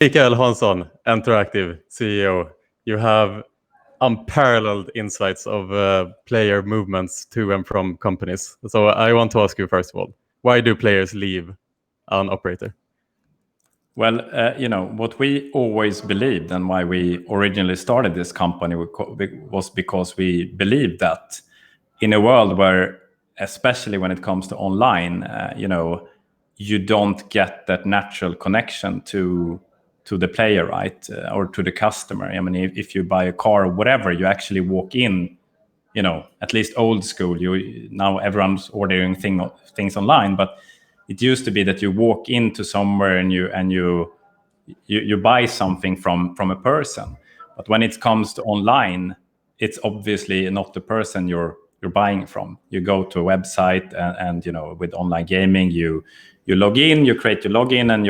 Mikael Hansson, Enteractive CEO. You have unparalleled insights of player movements to and from companies. So I want to ask you, first of all, why do players leave an operator? Well, what we always believed and why we originally started this company was because we believed that in a world where, especially when it comes to online, you don't get that natural connection to the player, right? Or to the customer. I mean, if you buy a car or whatever, you actually walk in, at least old school, now everyone's ordering things online, but it used to be that you walk into somewhere and you buy something from a person. But when it comes to online, it's obviously not the person you're buying from. You go to a website and with online gaming, you log in, you create your login, and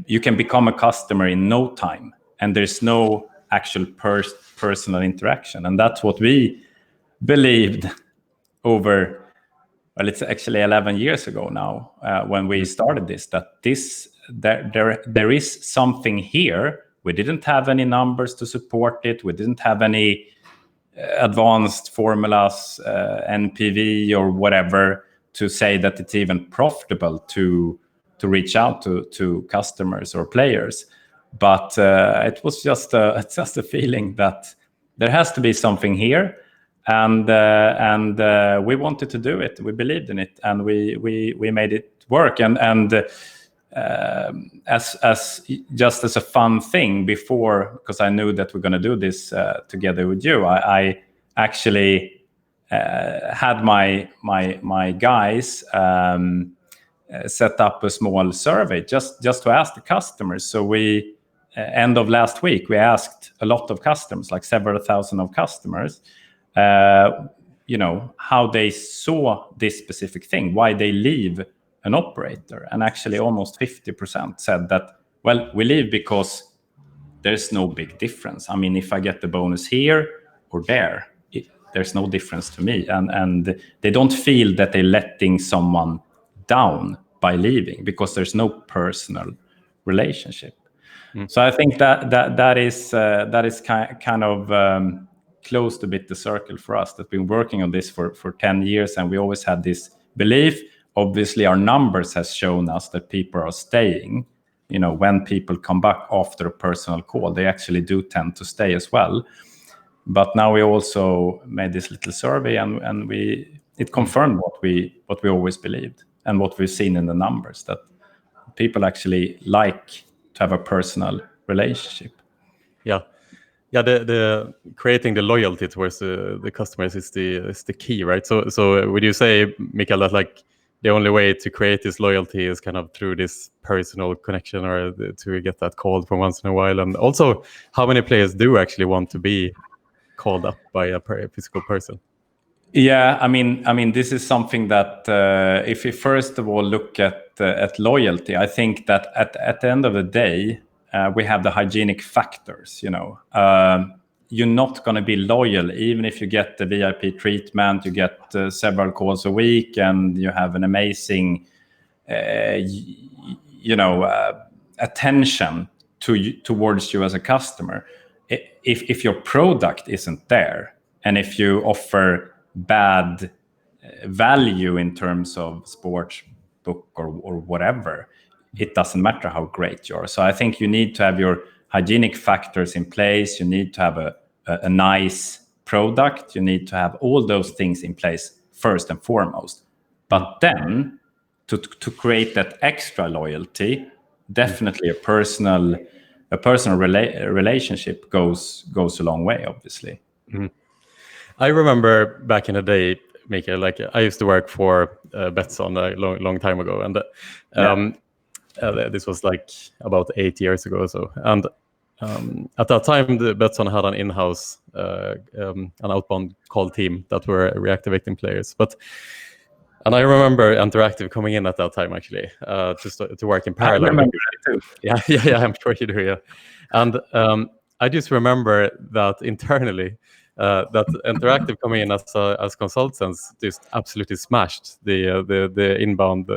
you can become a customer in no time, and there's no actual personal interaction. And that's what we believed over, well, it's actually 11 years ago now, when we started this, that there is something here. We didn't have any numbers to support it. We didn't have any advanced formulas, NPV or whatever, to say that it's even profitable to reach out to customers or players. But it was just a feeling that there has to be something here, and we wanted to do it. We believed in it, and we made it work. And as just as a fun thing before, because I knew that we're going to do this together with you, I actually had my guys set up a small survey just to ask the customers. So we end of last week, we asked a lot of customers, like several thousand of customers, how they saw this specific thing, why they leave an operator. And actually almost 50% said that, well, we leave because there's no big difference. I mean, if I get the bonus here or there, there's no difference to me. And they don't feel that they're letting someone down by leaving, because there's no personal relationship. So I think that is kind of closed a bit the circle for us, that we've been working on this for 10 years, and we always had this belief. Obviously, our numbers has shown us that people are staying. When people come back after a personal call, they actually do tend to stay as well. But now we also made this little survey, and it confirmed what we always believed, and what we've seen in the numbers, that people actually like to have a personal relationship. Yeah, the creating the loyalty towards the customers is the key, right? So would you say, Mikael, that like the only way to create this loyalty is kind of through this personal connection, or to get that call from once in a while? And also, how many players do actually want to be called up by a physical person? Yeah, I mean, this is something that if we first of all look at loyalty, I think that at the end of the day, we have the hygienic factors. You're not going to be loyal even if you get the VIP treatment, you get several calls a week, and you have an amazing, attention towards you as a customer. If your product isn't there, and if you offer bad value in terms of sports book or whatever, it doesn't matter how great you are. So I think you need to have your hygienic factors in place. You need to have a nice product. You need to have all those things in place first and foremost. But then to create that extra loyalty, definitely a personal relationship goes a long way, obviously. Mm-hmm. I remember back in the day, Mikael, like I used to work for Betsson a long time ago, and this was like about 8 years ago or so. And at that time, the Betsson had an in-house, an outbound call team that were reactivating players. And I remember Enteractive coming in at that time, actually, just to work in parallel. I remember that too. Yeah, I'm sure you do, yeah. And I just remember that internally, that Enteractive coming in as consultants just absolutely smashed the inbound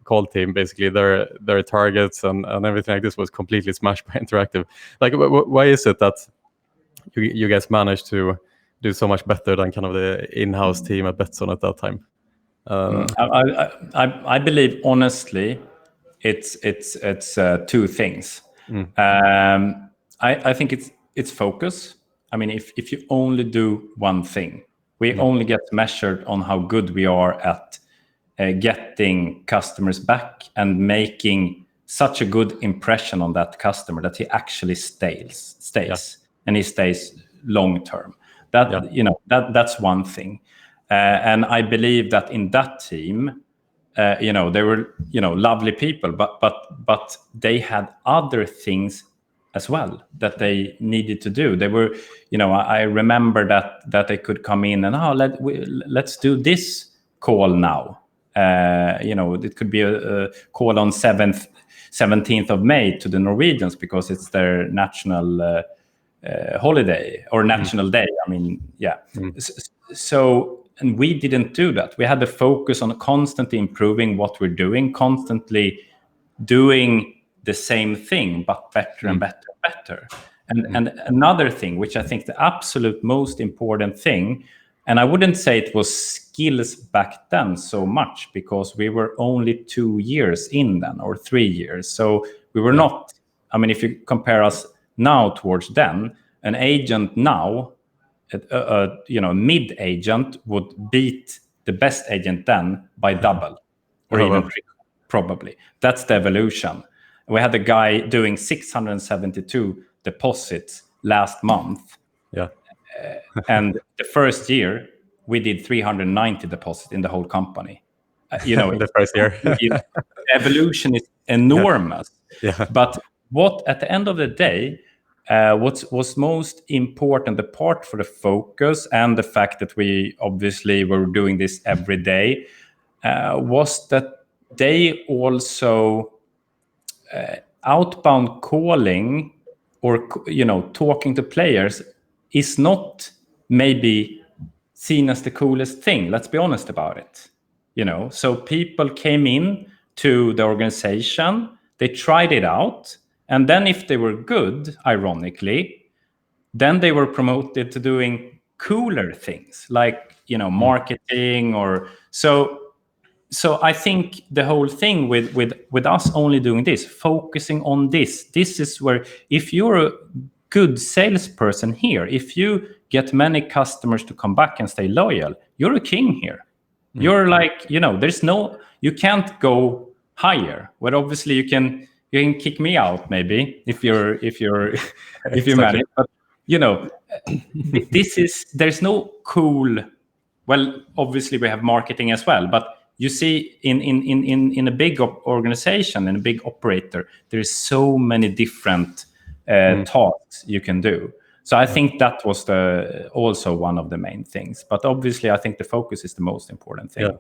call team. Basically, their targets and everything like this was completely smashed by Enteractive. Like, why is it that you guys managed to do so much better than kind of the in-house team at Betsson at that time? I believe, honestly, it's two things. I think it's focus. I mean, if you only do one thing, we only get measured on how good we are at getting customers back and making such a good impression on that customer that he actually stays and he stays long term. That's one thing. And I believe that in that team, they were lovely people, but they had other things as well that they needed to do. They were, I remember that they could come in and let's do this call now. It could be a call on 17th of May to the Norwegians because it's their national holiday or national day. I mean, yeah. So. And we didn't do that. We had the focus on constantly improving what we're doing, constantly doing the same thing, but better and better and better. And another thing, which I think the absolute most important thing, and I wouldn't say it was skills back then so much because we were only 2 years in then or 3 years. So we were not, I mean, if you compare us now towards then, an agent now, mid agent would beat the best agent then by double or even triple, probably. That's the evolution. We had a guy doing 672 deposits last month. Yeah. And the first year we did 390 deposits in the whole company. The first year. Evolution is enormous. Yeah. But what at the end of the day, what was most important, apart for the focus and the fact that we obviously were doing this every day, was that they also outbound calling or talking to players is not maybe seen as the coolest thing. Let's be honest about it. So people came in to the organization, they tried it out. And then if they were good, ironically, then they were promoted to doing cooler things like, marketing or so. So I think the whole thing with us only doing this, focusing on this is where if you're a good salesperson here, if you get many customers to come back and stay loyal, you're a king here. You're like, you can't go higher. Well, obviously you can kick me out maybe if you're married, but there's no cool. Well, obviously we have marketing as well, but you see in a big organization and a big operator, there is so many different tasks you can do. So I think that was also one of the main things. But obviously, I think the focus is the most important thing. Yeah.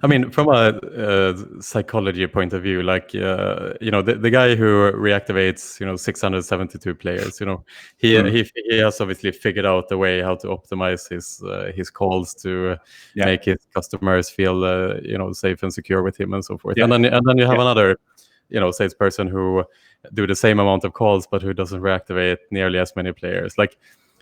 I mean, from a psychology point of view, like the guy who reactivates 672 players, he has obviously figured out a way how to optimize his calls to make his customers feel safe and secure with him and so forth. And then you have another salesperson who do the same amount of calls but who doesn't reactivate nearly as many players. Like,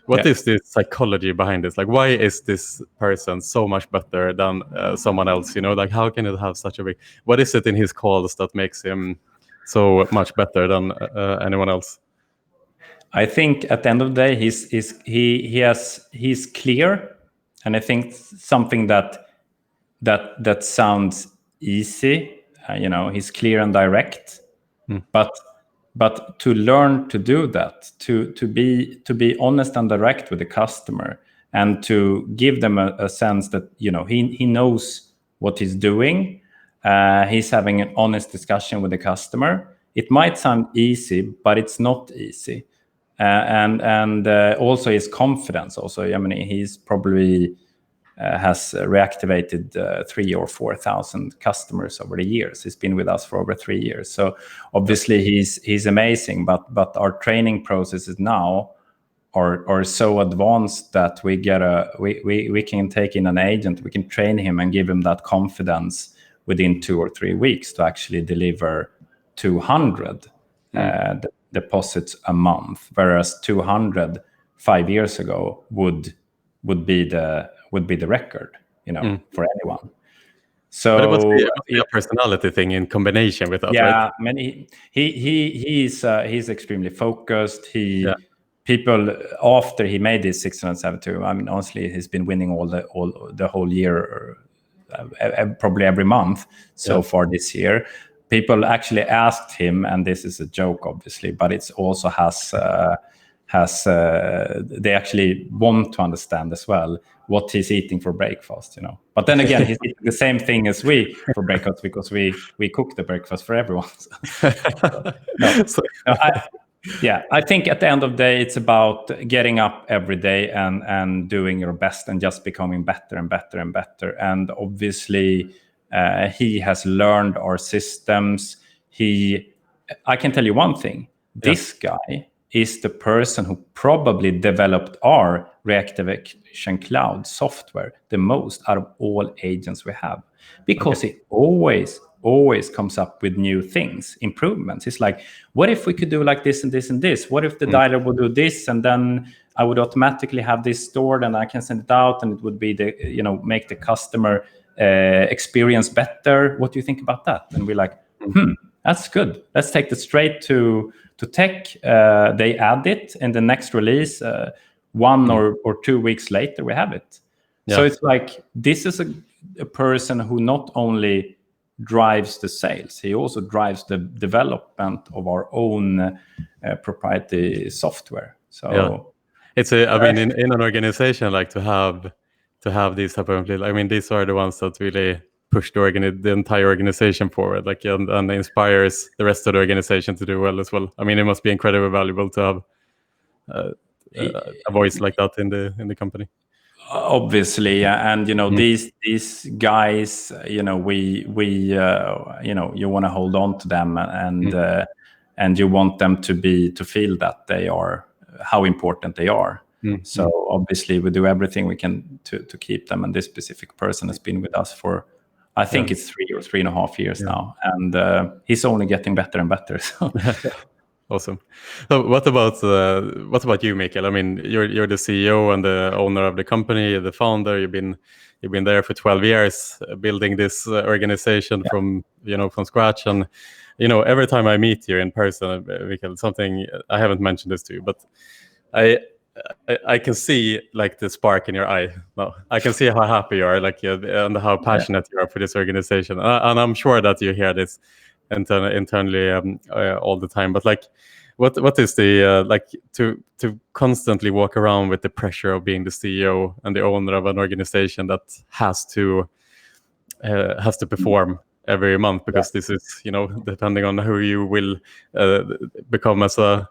what is the psychology behind this? Like, why is this person so much better than someone else? Like, how can it have such a big? What is it in his calls that makes him so much better than anyone else? I think at the end of the day, he's clear, and I think something that sounds easy. He's clear and direct, but to learn to do that, to be honest and direct with the customer, and to give them a sense that he knows what he's doing. He's having an honest discussion with the customer. It might sound easy, but it's not easy. And also his confidence. Also, I mean, he's probably has reactivated 3,000 or 4,000 customers over the years. He's been with us for over 3 years. So obviously he's amazing. But our training processes now are so advanced that we can take in an agent, we can train him and give him that confidence within 2 or 3 weeks to actually deliver 200 deposits a month, whereas 200 5 years ago would be the record, for anyone. So but it must be a personality thing in combination with that, right? Yeah, I mean, he's extremely focused. People after he made this 672. I mean, honestly, he's been winning all the whole year, probably every month so far this year. People actually asked him, and this is a joke, obviously, but it's also they actually want to understand as well what he's eating for breakfast, But then again, he's eating the same thing as we for breakfast because we cook the breakfast for everyone. I think at the end of the day, it's about getting up every day and doing your best and just becoming better and better and better. And obviously, he has learned our systems. I can tell you one thing. This guy is the person who probably developed our reactivation cloud software the most out of all agents we have, because he always comes up with new things, improvements. It's like, what if we could do like this and this and this? What if the dialer would do this, and then I would automatically have this stored and I can send it out, and it would be make the customer experience better. What do you think about that? And we're like, that's good. Let's take this straight to tech. They add it in the next release. 1 or 2 weeks later, we have it. So it's like, this is a person who not only drives the sales, he also drives the development of our own proprietary software. So it's I mean, in an organization, like to have these type of employees, I mean, these are the ones that really push the entire organization forward, like and inspires the rest of the organization to do well as well. I mean, it must be incredibly valuable to have a voice like that in the company. Obviously, and these guys, we you want to hold on to them, and you want them to feel that they are how important they are. So obviously, we do everything we can to keep them. And this specific person has been with us for, I think it's 3 or 3.5 years now, and he's only getting better and better. So. Awesome. So what about you, Mikael? I mean, you're the CEO and the owner of the company, the founder. You've been there for 12 years, building this organization from scratch. And every time I meet you in person, Mikael, something I haven't mentioned this to you, but I can see like the spark in your eye. No, I can see how happy you are, like, and how passionate you are for this organization. And I'm sure that you hear this internally all the time. But like, what is the like to constantly walk around with the pressure of being the CEO and the owner of an organization that has to perform every month, because this is depending on who you will become as a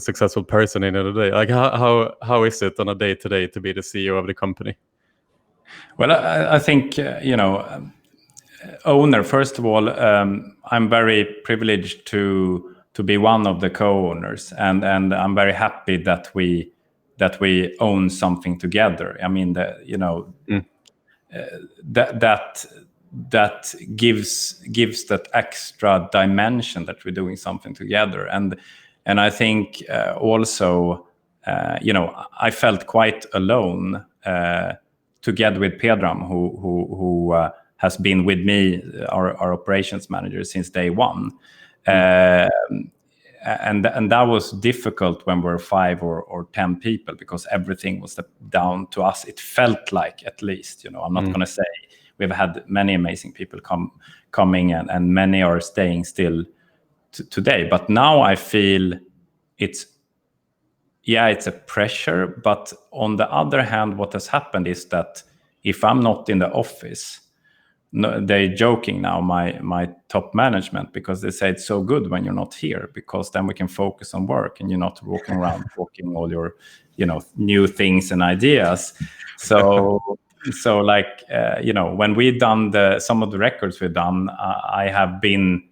successful person in the day. Like how is it on a day-to-day to be the CEO of the company? Well, I think owner, first of all, I'm very privileged to be one of the co-owners, and I'm very happy that we own something together. I mean, that gives that extra dimension that we're doing something together. And I think also, I felt quite alone together with Pedram, who has been with me, our operations manager, since day one. And that was difficult when we're 5 or 10 people, because everything was down to us. It felt like, at least, I'm not going to say we've had many amazing people coming and many are staying still today. But now I feel it's a pressure. But on the other hand, what has happened is that if I'm not in the office, they're joking now, my top management, because they say it's so good when you're not here, because then we can focus on work and you're not walking around talking all your new things and ideas. So like when we've done some of the records we've done, I have been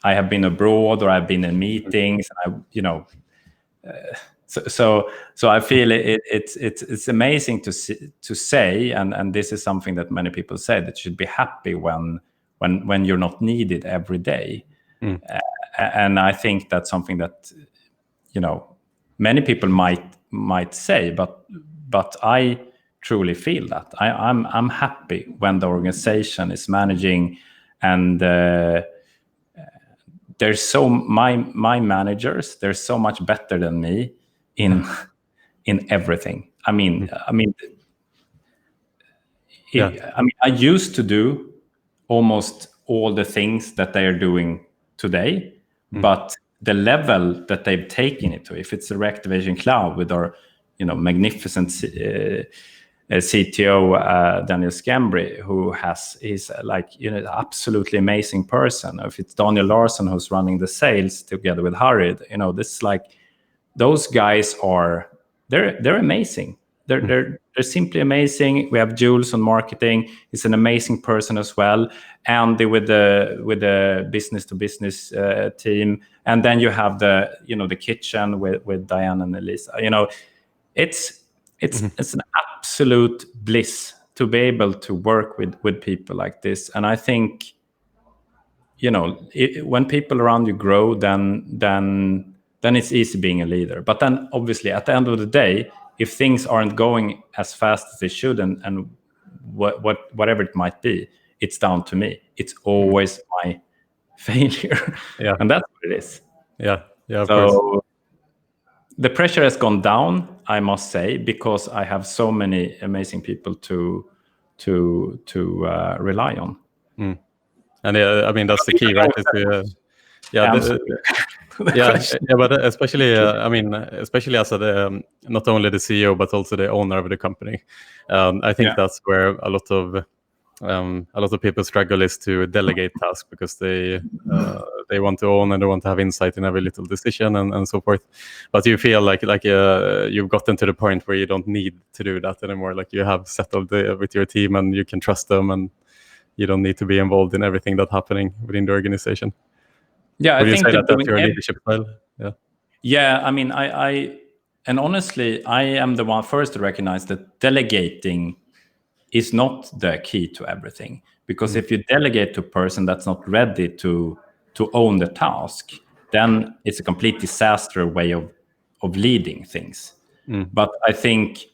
abroad, or I've been in meetings, and So I feel it's amazing to say, and this is something that many people say, that you should be happy when you're not needed every day. And I think that's something that many people might say, but I truly feel that I'm happy when the organization is managing, and there's so my managers, they're so much better than me in everything. I mean, I used to do almost all the things that they are doing today, but the level that they've taken it to, if it's a reactivation cloud with our magnificent CTO Daniel Scambri, who is like absolutely amazing person. If it's Daniel Larsson who's running the sales together with Harid, this is like, those guys are they're amazing. They're simply amazing. We have Jules on marketing. He's an amazing person as well. Andy with the business to business team, and then you have the the kitchen with Diane and Elisa. It's an absolute bliss to be able to work with people like this. And I think when people around you grow, then it's easy being a leader. But then obviously at the end of the day, if things aren't going as fast as they should, and whatever it might be, it's down to me. It's always my failure. Yeah. And that's what it is. Yeah, of course. The pressure has gone down, I must say, because I have so many amazing people to rely on. And I mean, that's the key, right? But especially, especially as not only the CEO but also the owner of the company. I think that's where a lot of people struggle, is to delegate tasks, because they want to own and they want to have insight in every little decision and so forth. But you feel like you've gotten to the point where you don't need to do that anymore. Like you have settled with your team and you can trust them, and you don't need to be involved in everything that's happening within the organization. Yeah, Would you say that's your leadership style? Yeah, I mean, and honestly, I am the one first to recognize that delegating is not the key to everything. Because if you delegate to a person that's not ready to own the task, then it's a complete disaster way of leading things. But I think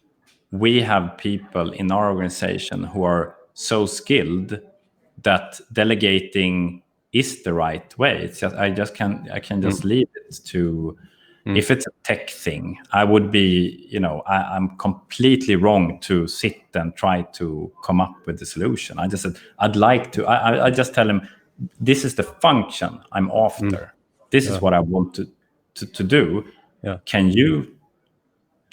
we have people in our organization who are so skilled that delegating is the right way. It's just I can just leave it to. If it's a tech thing, I would be, I'm completely wrong to sit and try to come up with the solution. I just said, I'd like to. I just tell him, this is the function I'm after. This is what I want to do. Yeah. Can you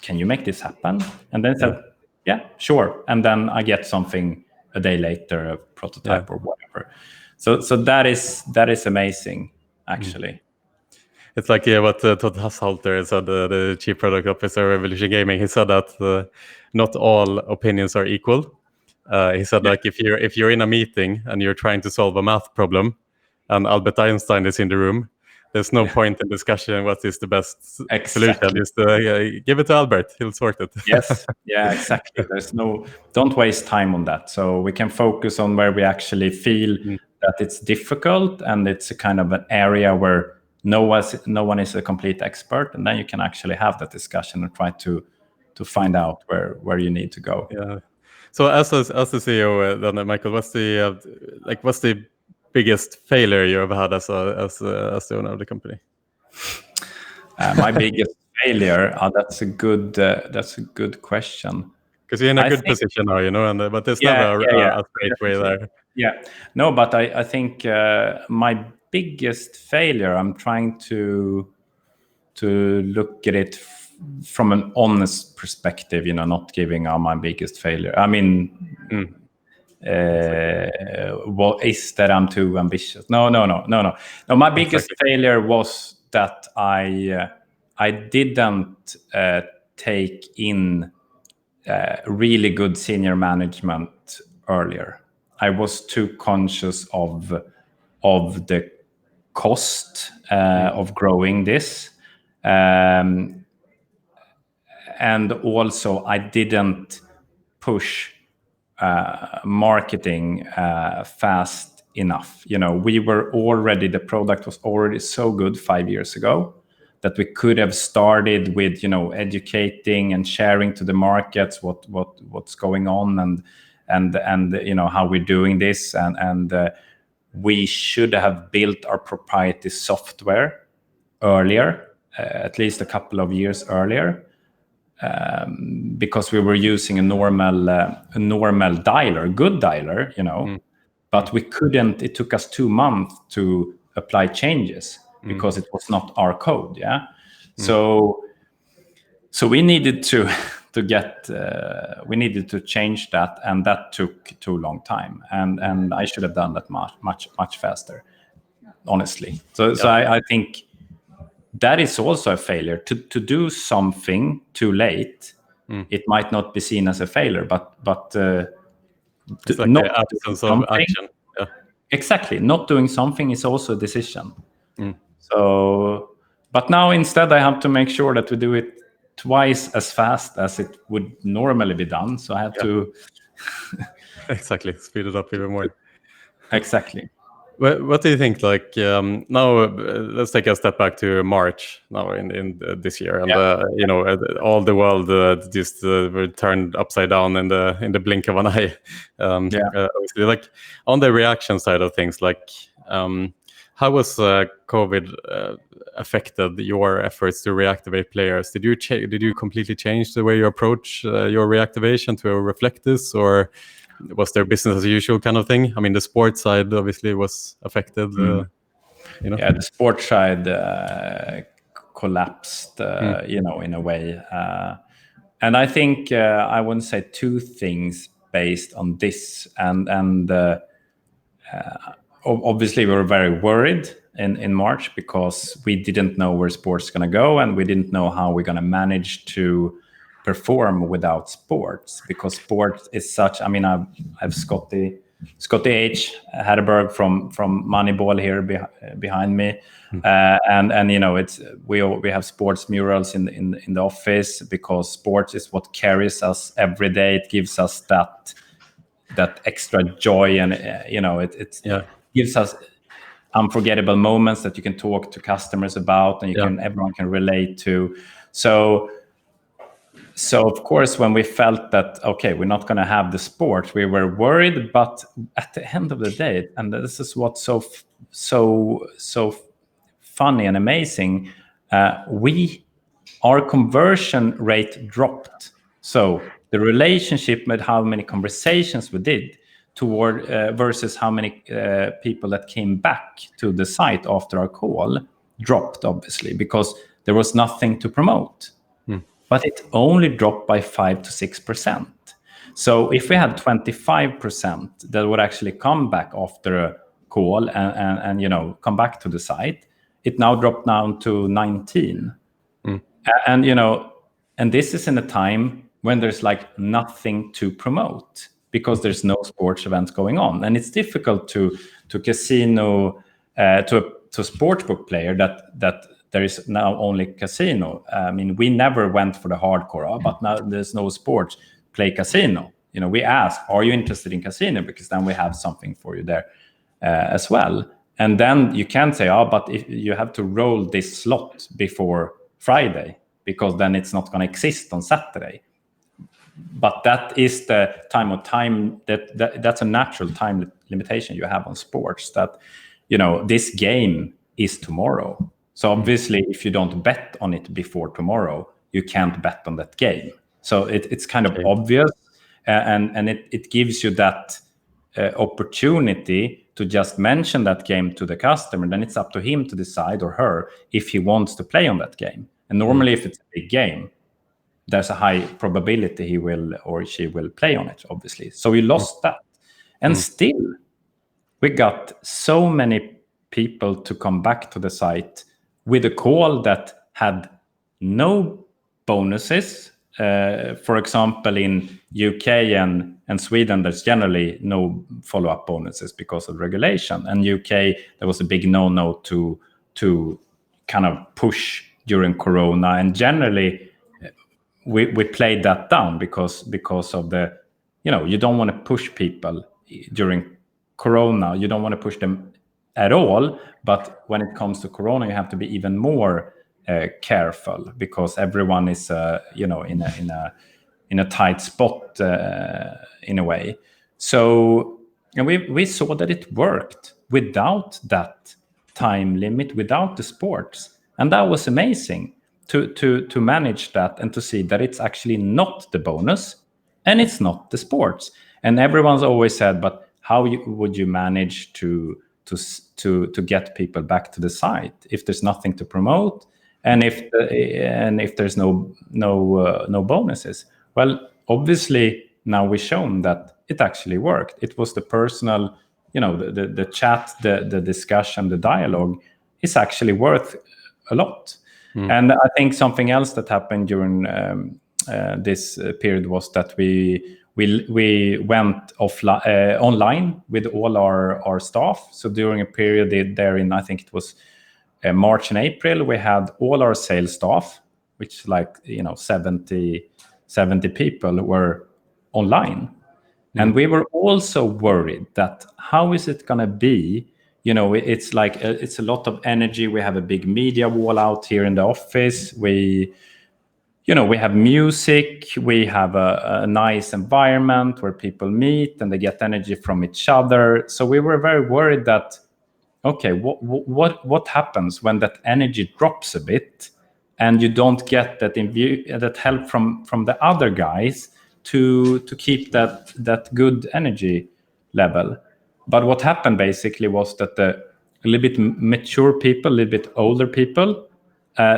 make this happen? And then said, yeah, sure. And then I get something a day later, a prototype or whatever. So that is amazing, actually. It's like what Todd Hasshalter said, the chief product officer of Revolution Gaming. He said that not all opinions are equal. He said like if you're in a meeting and you're trying to solve a math problem, and Albert Einstein is in the room, there's no point in discussion what is the best solution. Just give it to Albert; he'll sort it. Yes, yeah, exactly. Don't waste time on that. So we can focus on where we actually feel that it's difficult, and it's a kind of an area where no one is a complete expert, and then you can actually have that discussion and try to find out where you need to go. Yeah. So as the CEO, then Michael, what's the biggest failure you have had as the owner of the company? My biggest failure. That's a good question. Because you're in a good position now, but there's never a straight way there. Yeah. No, but I think my biggest failure, I'm trying to look at it from an honest perspective, not giving my biggest failure. I mean, what is that I'm too ambitious? No. My biggest failure was that I didn't take in really good senior management earlier. I was too conscious of the cost of growing this. and also I didn't push marketing fast enough. The product was already so good 5 years ago that we could have started with educating and sharing to the markets what's going on and how we're doing this, and we should have built our proprietary software earlier, at least a couple of years earlier, because we were using a normal dialer, a good dialer, but we couldn't. It took us 2 months to apply changes because it was not our code. Yeah, so we needed to change that, and that took too long time, and I should have done that much faster, honestly. So I think that is also a failure to do something too late. It might not be seen as a failure, but it's like not the absence of action. Yeah. Exactly, not doing something is also a decision. So, but now instead I have to make sure that we do it twice as fast as it would normally be done. So I have to exactly speed it up even more. Exactly. What do you think? Like now, let's take a step back to March now in this year, and all the world just were turned upside down in the blink of an eye. Obviously, like on the reaction side of things, like how was COVID affected your efforts to reactivate players? Did you completely change the way you approach your reactivation to reflect this, or was there business as usual kind of thing? I mean, the sports side obviously was affected. Yeah, the sports side collapsed, in a way. And I think I want to say two things based on this. And obviously, we were very worried in March because we didn't know where sports is going to go, and we didn't know how we're going to manage to perform without sports, because sports is such. I mean, I've Scotty H. Hatterberg from Moneyball here behind me, and it's we have sports murals in the office because sports is what carries us every day. It gives us that extra joy, and it gives us unforgettable moments that you can talk to customers about, and everyone can relate to. So of course, when we felt that, okay, we're not going to have the sport, we were worried. But at the end of the day, and this is what's so funny and amazing, our conversion rate dropped. So the relationship with how many conversations we did toward versus how many people that came back to the site after our call dropped, obviously, because there was nothing to promote. But it only dropped by 5 to 6%. So if we had 25% that would actually come back after a call and come back to the site, it now dropped down to 19. And this is in a time when there's like nothing to promote because there's no sports events going on, and it's difficult to casino to a sportsbook player that there is now only casino. I mean, we never went for the hardcore, but now there's no sports, play casino. We ask, are you interested in casino? Because then we have something for you there as well. And then you can say, but if you have to roll this slot before Friday, because then it's not going to exist on Saturday. But that is the time that's a natural time limitation you have on sports, that this game is tomorrow. So obviously, if you don't bet on it before tomorrow, you can't bet on that game. So it's kind of obvious, and it gives you that opportunity to just mention that game to the customer. Then it's up to him to decide, or her, if he wants to play on that game. And normally, if it's a big game, there's a high probability he will or she will play on it, obviously. So we lost that. And still, we got so many people to come back to the site with a call that had no bonuses. For example, in UK and Sweden, there's generally no follow-up bonuses because of regulation. And UK, there was a big no-no to kind of push during Corona. And generally, we played that down because of the, you don't want to push people during Corona. You don't want to push them at all. But when it comes to Corona, you have to be even more careful, because everyone is in a tight spot in a way. So, and we saw that it worked without that time limit, without the sports, and that was amazing to manage that and to see that it's actually not the bonus and it's not the sports. And everyone's always said, but how would you manage to get people back to the site if there's nothing to promote, and if there's no bonuses? Well, obviously now we've shown that it actually worked. It was the personal, the chat, the discussion, the dialogue is actually worth a lot. And I think something else that happened during this period was that we went online with all our staff. So during a period there in, I think it was March and April, we had all our sales staff, which 70 people were online. And we were also worried that how is it going to be? It's like it's a lot of energy. We have a big media wall out here in the office. We have music. We have a nice environment where people meet and they get energy from each other. So we were very worried that, okay, what happens when that energy drops a bit and you don't get that help from the other guys to keep that good energy level? But what happened basically was that a little bit mature people, a little bit older people,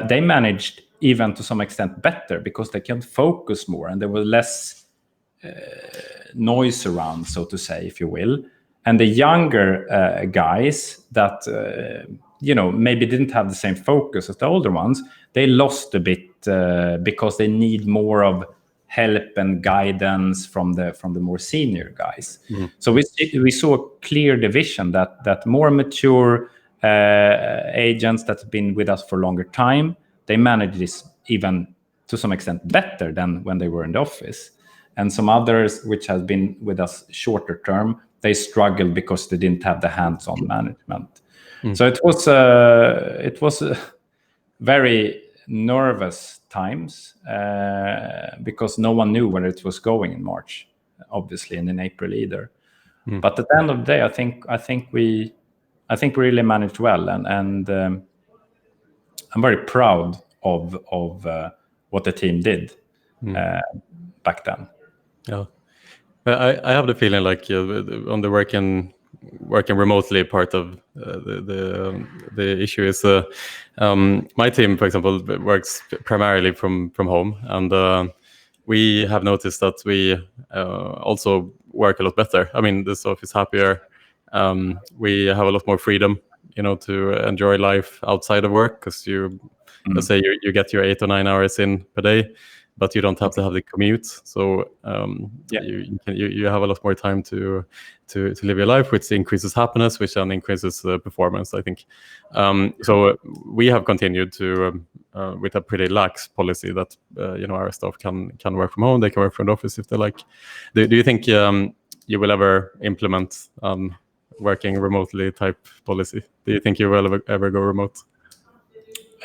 they managed even to some extent better because they can focus more and there was less noise around, so to say, if you will. And the younger guys that maybe didn't have the same focus as the older ones, they lost a bit because they need more of help and guidance from the more senior guys. So we saw a clear division that more mature agents that have been with us for a longer time, they manage this even to some extent better than when they were in the office. And some others which have been with us shorter term, they struggled because they didn't have the hands-on management. So it was very nervous times because no one knew where it was going in March, obviously, and in April either. But at the end of the day, I think we really managed well, and I'm very proud of what the team did back then. Yeah, I have the feeling like on the working remotely part of the issue is my team, for example, works primarily from home, and we have noticed that we also work a lot better. I mean, the staff is happier. We have a lot more freedom, to enjoy life outside of work, because let's say you get your 8 or 9 hours in per day, but you don't have to have the commute. So you have a lot more time to live your life, which increases happiness, which then increases performance, I think. So we have continued to with a pretty lax policy that our staff can work from home. They can work from the office if they like. Do you think you will ever implement working remotely type policy? Do you think you will ever go remote?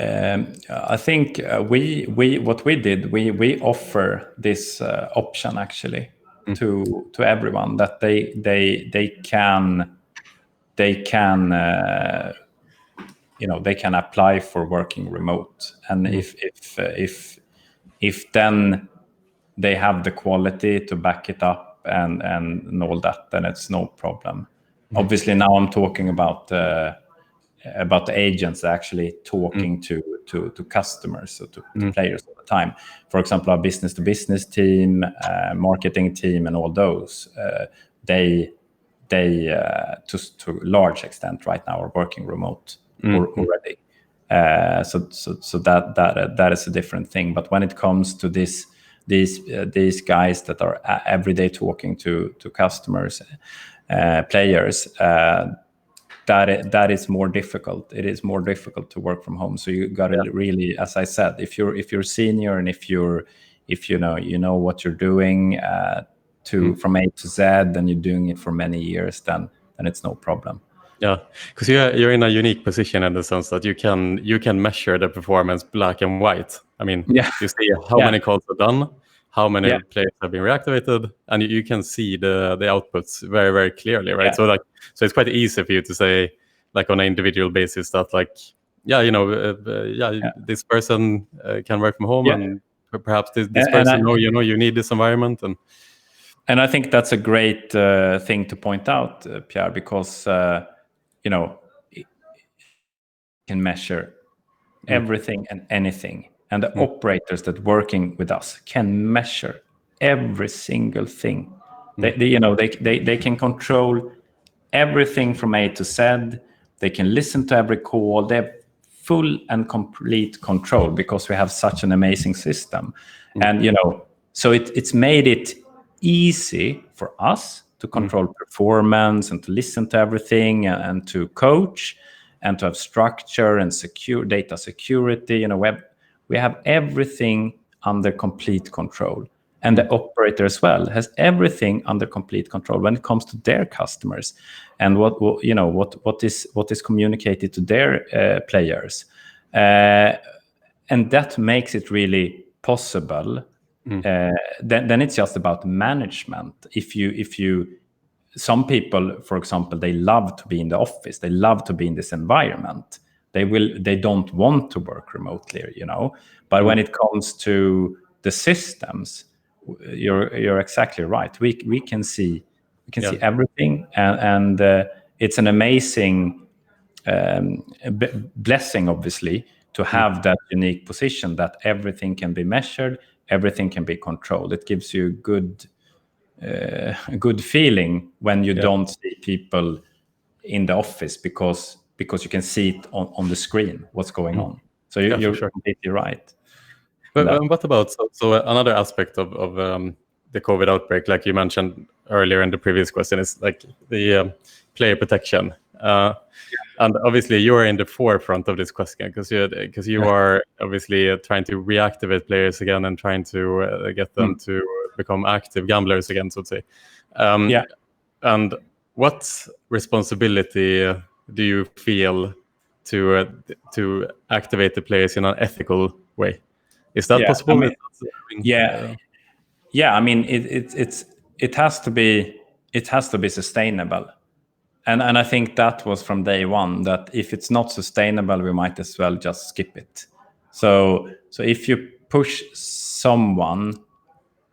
I think what we did, we offer this option actually to everyone, that they can apply for working remote, and if then they have the quality to back it up and all that, then it's no problem. Obviously, now I'm talking about the agents actually talking to customers, so to players all the time. For example, our business-to-business team, marketing team, and all those, they to a large extent right now are working remote already. So that is a different thing. But when it comes to these guys that are every day talking to customers, players, that is more difficult. It is more difficult to work from home. So you got to really, as I said, if you're senior and if if you know what you're doing from A to Z, and you're doing it for many years, then it's no problem. Yeah, because you're in a unique position in the sense that you can measure the performance black and white. I mean, you see how many calls are done, how many players have been reactivated, and you can see the outputs very, very clearly, right? So so it's quite easy for you to say, like on an individual basis, that this person can work from home, and perhaps this person, you need this environment, and I think that's a great thing to point out, Pierre, because it can measure everything and anything, and the operators that working with us can measure every single thing. They can control everything from A to Z. They can listen to every call. They have full and complete control because we have such an amazing system. And so it's made it easy for us to control performance and to listen to everything and to coach and to have structure and secure data security. We have everything under complete control. And the operator as well has everything under complete control when it comes to their customers and what is communicated to their players, and that makes it really possible. Then it's just about management. If you some people, for example, they love to be in the office, they love to be in this environment. They don't want to work remotely, But when it comes to the systems, you're exactly right. We can see everything, and it's an amazing blessing, obviously, to have that unique position that everything can be measured, everything can be controlled. It gives you a good feeling when you don't see people in the office because you can see it on the screen what's going on. So you're completely right. But what about so another aspect of the COVID outbreak, like you mentioned earlier in the previous question, is like the player protection. And obviously you are in the forefront of this question because you are obviously trying to reactivate players again and trying to get them to become active gamblers again, so to say. And what responsibility do you feel to activate the players in an ethical way? Is that possible? I mean, it has to be sustainable. And I think that was from day one, that if it's not sustainable, we might as well just skip it. So if you push someone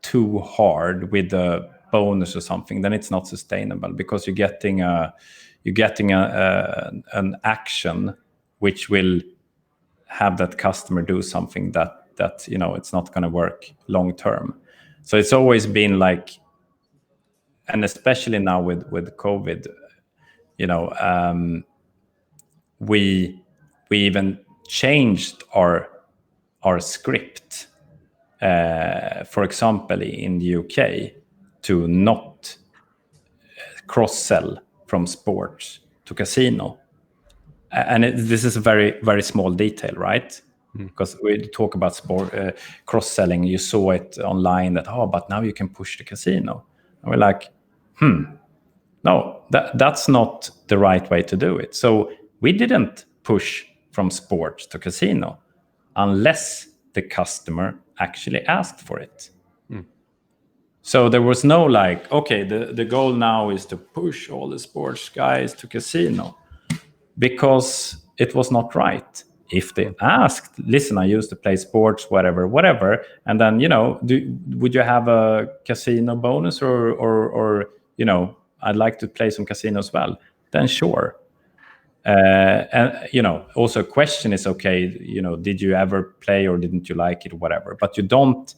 too hard with a bonus or something, then it's not sustainable because you're getting an action which will have that customer do something that it's not going to work long term. So it's always been like, and especially now with COVID, we even changed our script, for example, in the UK, to not cross-sell from sports to casino. And this is a very, very small detail, right? Because we talk about sport cross-selling. You saw it online that, but now you can push the casino. And we're like, no, that's not the right way to do it. So we didn't push from sports to casino unless the customer actually asked for it. So there was no like, okay, the goal now is to push all the sports guys to casino, because it was not right. If they asked, listen, I used to play sports, whatever, and then, would you have a casino bonus or I'd like to play some casino as well, then sure. And also a question is, okay, did you ever play or didn't you like it, whatever, but you don't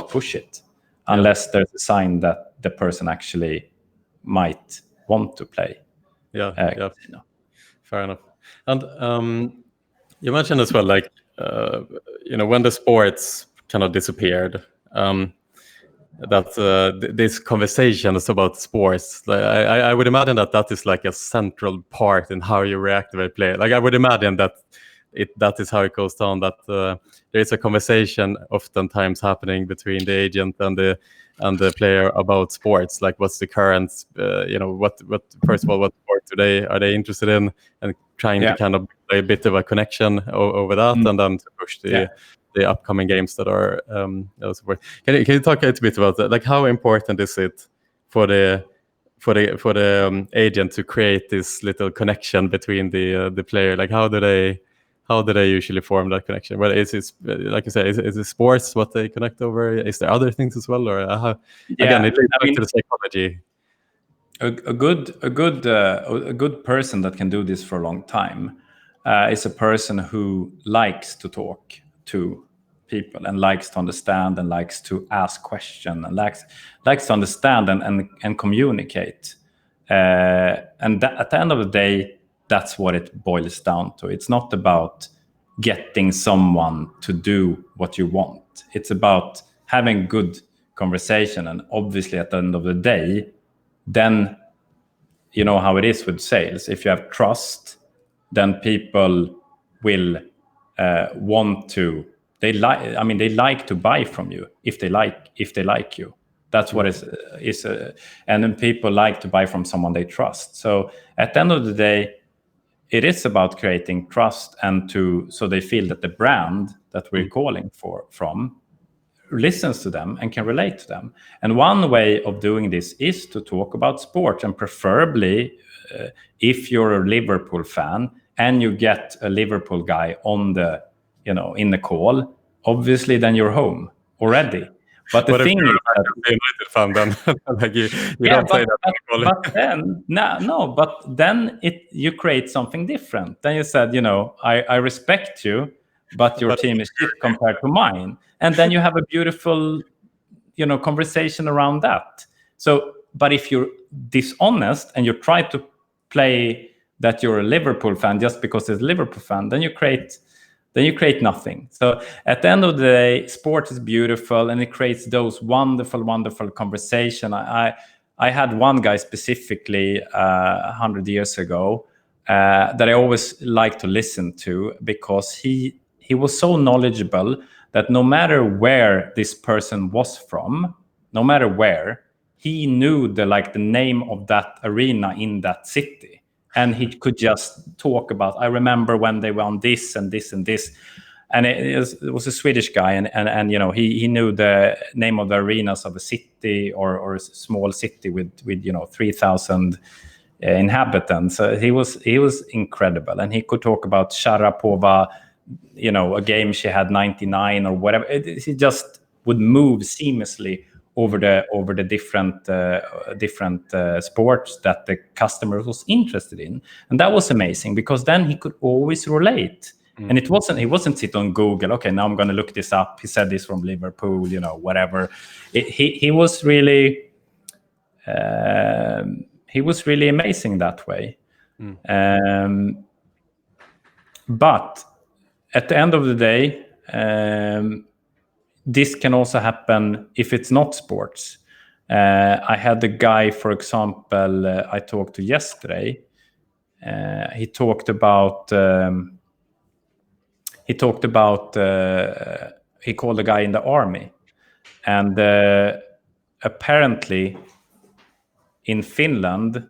push it unless there's a sign that the person actually might want to play. Casino. Fair enough. And you mentioned as well, like when the sports kind of disappeared, that this conversation is about sports. Like, I would imagine that is like a central part in how you reactivate players. Like I would imagine that that is how it goes down. That there is a conversation oftentimes happening between the agent and the player about sports, like what's the current, what first of all, what sport are they interested in, and trying to kind of a bit of a connection over that, and then to push the upcoming games that are support. Can you talk a little bit about that? Like, how important is it for the agent to create this little connection between the player? Like, how do they usually form that connection? Well, is it, like you said, is it sports what they connect over? Is there other things as well, or again, it leads back to the psychology? A good person that can do this for a long time is a person who likes to talk to people and likes to understand and likes to ask questions and likes to understand and communicate. And at the end of the day, that's what it boils down to. It's not about getting someone to do what you want. It's about having good conversation. And obviously, at the end of the day, then you know how it is with sales. If you have trust, then people will want to. They like to buy from you if they like you. That's what is and then people like to buy from someone they trust. So at the end of the day, it is about creating trust so they feel that the brand that we're calling from listens to them and can relate to them. And one way of doing this is to talk about sport, and preferably if you're a Liverpool fan and you get a Liverpool guy on the in the call, obviously then you're home already. But the thing is that United fan, then like you don't say that. But then but then you create something different. Then you said, I respect you, but your team is shit compared to mine. And then you have a beautiful, conversation around that. So, but if you're dishonest and you try to play that you're a Liverpool fan just because it's a Liverpool fan, then you create nothing. So at the end of the day, sport is beautiful, and it creates those wonderful, wonderful conversation. I had one guy specifically 100 years ago that I always like to listen to, because he was so knowledgeable that no matter where this person was from, no matter where, he knew the name of that arena in that city. And he could just talk about, I remember when they won this and this and this. And it was a Swedish guy, and he knew the name of the arenas of a city or a small city with 3,000 inhabitants. He was incredible, and he could talk about Sharapova, a game she had 99 or whatever. He just would move seamlessly over the different sports that the customer was interested in. And that was amazing, because then he could always relate. And he wasn't sit on Google, okay, now I'm going to look this up, he said this from Liverpool, whatever. He was really amazing that way. But at the end of the day, this can also happen if it's not sports. I had the guy, for example, I talked to yesterday. He talked about. He called the guy in the army, and apparently, in Finland,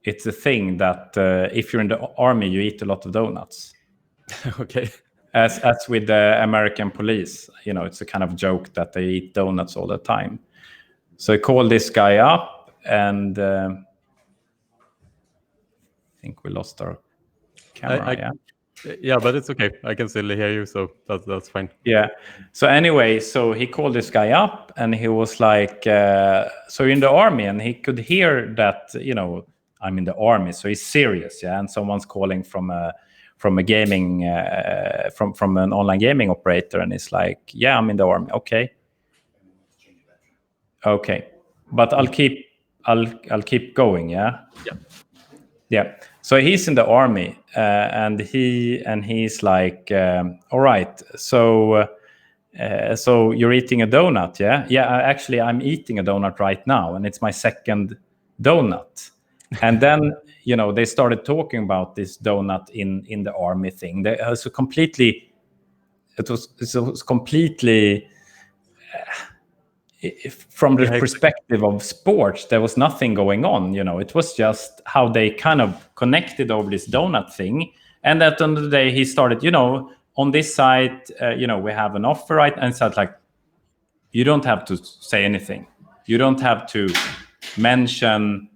it's a thing that if you're in the army, you eat a lot of donuts. Okay. As with the American police, it's a kind of joke that they eat donuts all the time. So I called this guy up, and I think we lost our camera. Yeah, but it's okay. I can still hear you, so that's fine. Yeah. So anyway, so he called this guy up, and he was like, "So you're in the army?" And he could hear that, I'm in the army, so he's serious, yeah. And someone's calling from a gaming from an online gaming operator, and it's like, yeah, I'm in the army. Okay, but I'll keep going. Yeah. So he's in the army, and he's like, all right, so you're eating a donut, yeah. Actually, I'm eating a donut right now, and it's my second donut. And then they started talking about this donut in the army thing. It was completely from the perspective of sports, there was nothing going on. It was just how they kind of connected over this donut thing. And at the end of the day, he started, on this side, we have an offer, right? And said like, you don't have to say anything. You don't have to mention,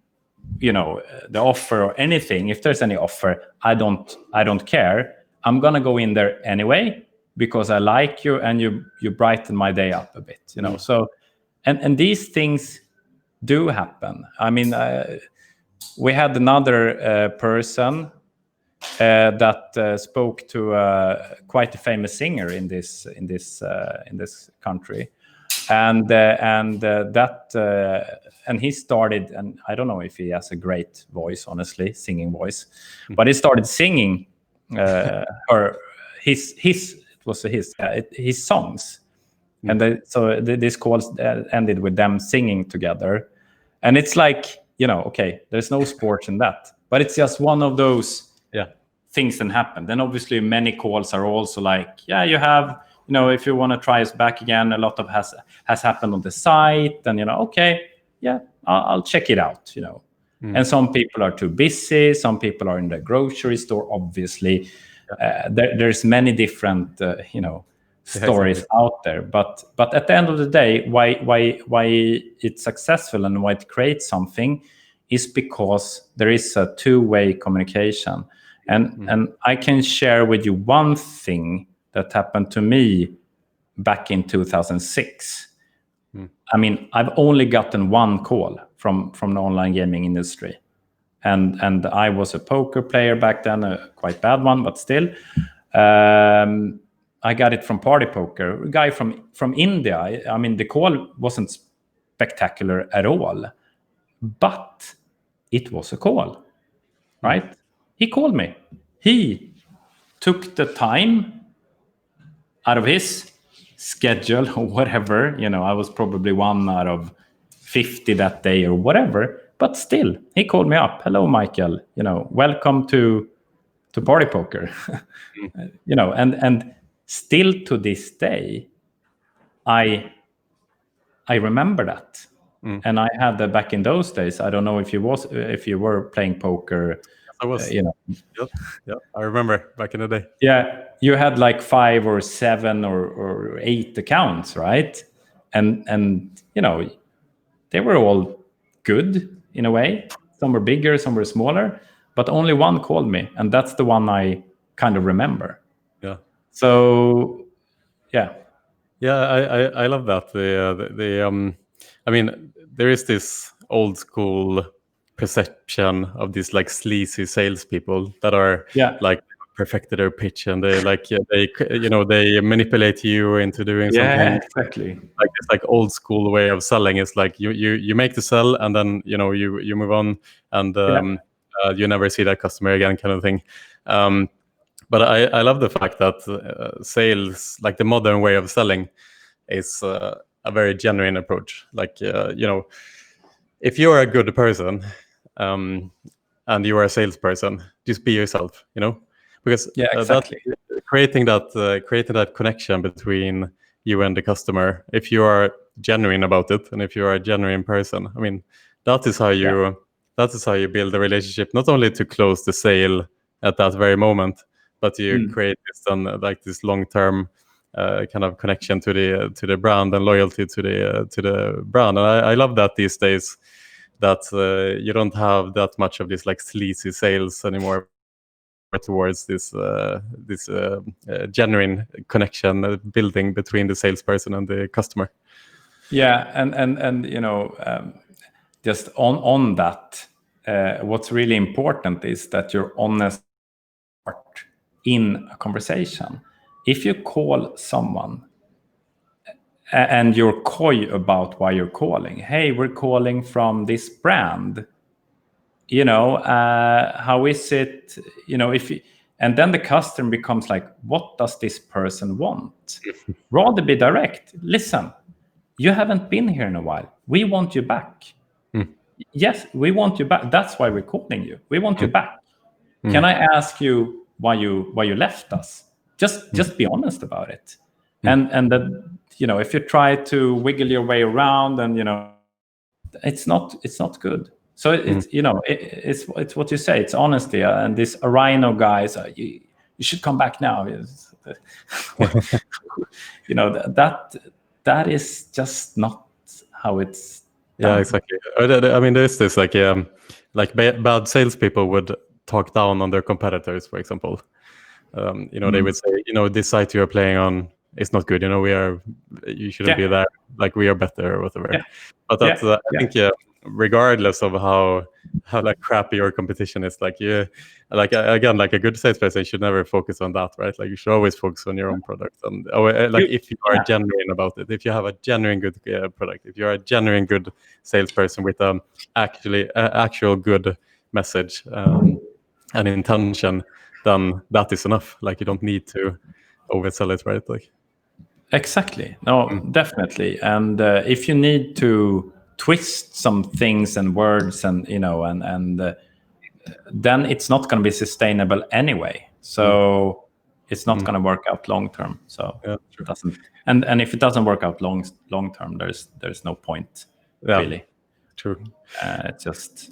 the offer or anything. If there's any offer, I don't care. I'm gonna go in there anyway because I like you and you brighten my day up a bit. So. And these things do happen. I mean, we had another person that spoke to quite a famous singer in this country, and he started. And I don't know if he has a great voice, honestly, singing voice, but he started singing his songs. And this call ended with them singing together. And it's like, okay, there's no sport in that. But it's just one of those things that happen. Then obviously many calls are also like, you have, if you want to try us back again, a lot of has happened on the site. And, okay, I'll check it out, And some people are too busy. Some people are in the grocery store, obviously. There's many different, stories out there, but at the end of the day, why it's successful and why it creates something is because there is a two-way communication. And I can share with you one thing that happened to me back in 2006. I mean, I've only gotten one call from the online gaming industry, and I was a poker player back then, a quite bad one, but still. I got it from Party Poker, a guy from India. I mean, the call wasn't spectacular at all, but it was a call, right? He called me. He took the time out of his schedule or whatever. I was probably 1 out of 50 that day or whatever, but still, he called me up. Hello, Mikael. Welcome to Party Poker. And still to this day, I remember that, and I had that back in those days. I don't know if you were playing poker. I was. Yeah, I remember back in the day. Yeah, you had like 5 or 7 or 8 accounts, right? And they were all good in a way. Some were bigger, some were smaller, but only one called me, and that's the one I kind of remember. Yeah. So, yeah, I love that. I mean, there is this old school perception of these like sleazy salespeople that are like perfected their pitch, and they they manipulate you into doing something. Yeah, exactly. Like it's like old school way of selling. It's like you make the sell, and then you move on, and you never see that customer again, kind of thing. But I love the fact that sales, like the modern way of selling, is a very genuine approach. Like, if you're a good person and you are a salesperson, just be yourself, because exactly. Creating that connection between you and the customer, if you are genuine about it and if you are a genuine person, I mean, that is how you build a relationship, not only to close the sale at that very moment, but you create this long-term kind of connection to the brand and loyalty to the brand. And I love that these days that you don't have that much of this like sleazy sales anymore, towards this genuine connection building between the salesperson and the customer. Yeah, and just on that, what's really important is that you're honest in a conversation. If you call someone and you're coy about why you're calling, hey, we're calling from this brand, how is it, and then the customer becomes like, what does this person want? Rather be direct. Listen, you haven't been here in a while. We want you back. yes, we want you back. That's why we're calling you. We want you back. Can I ask you why you left us? Just be honest about it. And that, if you try to wiggle your way around, and it's not good. So it's it's what you say. It's honesty. And this Rhino guys, you should come back now. That is just not how it's done. Yeah, exactly. I mean, there's this like bad salespeople would talk down on their competitors, for example. They would say, this site you're playing on is not good. You shouldn't be there. Like, we are better or whatever. Yeah. But that's I think regardless of how like crappy your competition is, like again, like a good salesperson should never focus on that, right? Like, you should always focus on your own product, and if you are genuine about it, if you have a genuine good product, if you're a genuine good salesperson with actual good message and intention, then that is enough. Like, you don't need to oversell it, right? Like, exactly. No, definitely. And if you need to twist some things and words, and then it's not going to be sustainable anyway. So it's not going to work out long term. So it doesn't. And if it doesn't work out long term, there's no point really. True. It's just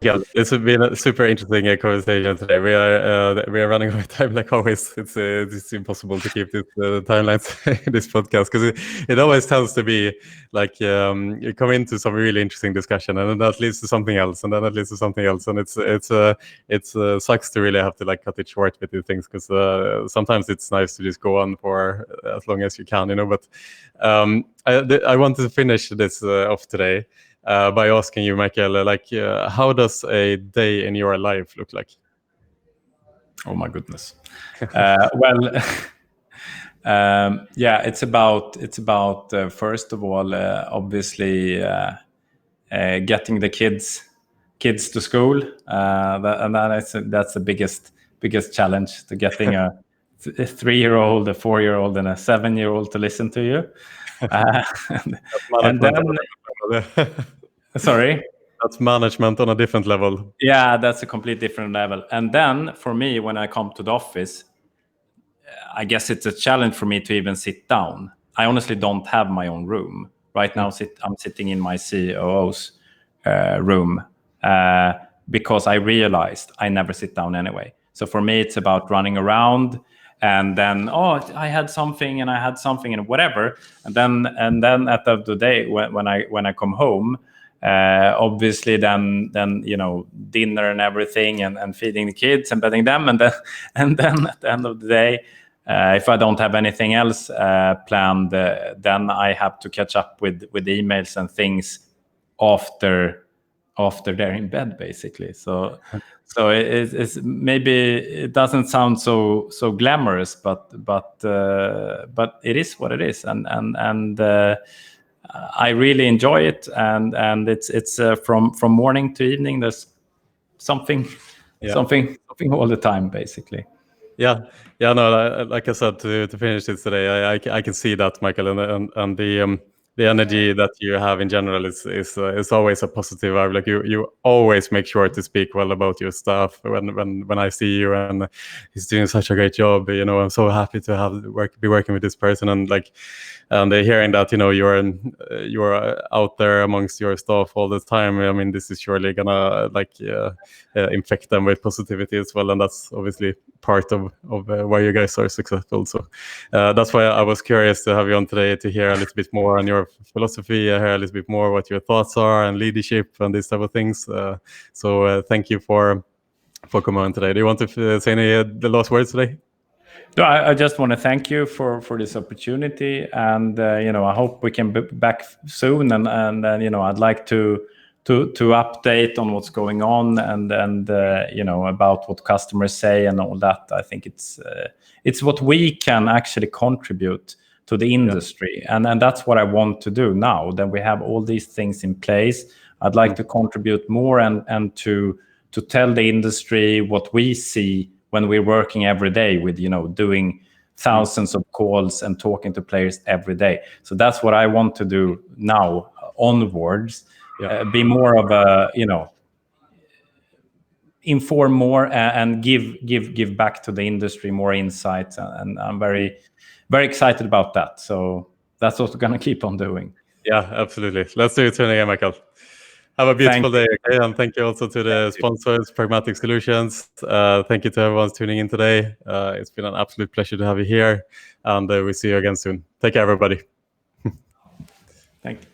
Yeah, it's been a super interesting conversation today. We are running out of time, like always. It's impossible to keep this timelines in this podcast, because it always tends to be like you come into some really interesting discussion, and then that leads to something else, and then that leads to something else, and it's sucks to really have to like cut it short with these things, because sometimes it's nice to just go on for as long as you can, But I wanted to finish this off today. By asking you, Mikael, how does a day in your life look like? Oh my goodness. Well, it's about first of all, obviously, getting the kids to school, and that's the biggest challenge, to getting a 3-year-old, a 4-year-old, and a 7-year-old to listen to you. And then, sorry? That's management on a different level. Yeah, that's a complete different level. And then for me, when I come to the office, I guess it's a challenge for me to even sit down. I honestly don't have my own room. Right now, I'm sitting in my COO's room because I realized I never sit down anyway. So for me, it's about running around, and then I had something and whatever, and then at the end of the day, when I come home, obviously then dinner and everything, and feeding the kids and bedding them, and then at the end of the day, if I don't have anything else planned, then I have to catch up with emails and things after they're in bed, basically. So it's maybe it doesn't sound so glamorous, but it is what it is, and I really enjoy it, and it's from morning to evening. There's something all the time, basically. No, like I said, to finish this today, I can see that, Mikael, and the energy that you have in general is always a positive vibe. Like, you always make sure to speak well about your staff when I see you, and he's doing such a great job. I'm so happy to be working with this person, and hearing that you're out there amongst your staff all the time. I mean, this is surely gonna infect them with positivity as well, and that's obviously part of why you guys are successful. So that's why I was curious to have you on today, to hear a little bit more on your philosophy, hear a little bit more what your thoughts are and leadership and these type of things. So thank you for coming on today. Do you want to say any the last words today? No, I just want to thank you for this opportunity, and I hope we can be back soon, and I'd like to update on what's going on, and about what customers say and all that. I think it's what we can actually contribute to the industry, and that's what I want to do now that we have all these things in place. I'd like to contribute more, and to tell the industry what we see when we're working every day with doing thousands of calls and talking to players every day. So that's what I want to do now onwards. be more of a, inform more and give back to the industry more insights, and I'm very, very excited about that. So that's what we're going to keep on doing. Yeah, absolutely. Let's do it soon again, Mikael. Have a beautiful day, okay? And thank you also to the sponsors, Pragmatic Solutions. Thank you to everyone tuning in today. It's been an absolute pleasure to have you here, and we'll see you again soon. Take care, everybody. Thank you.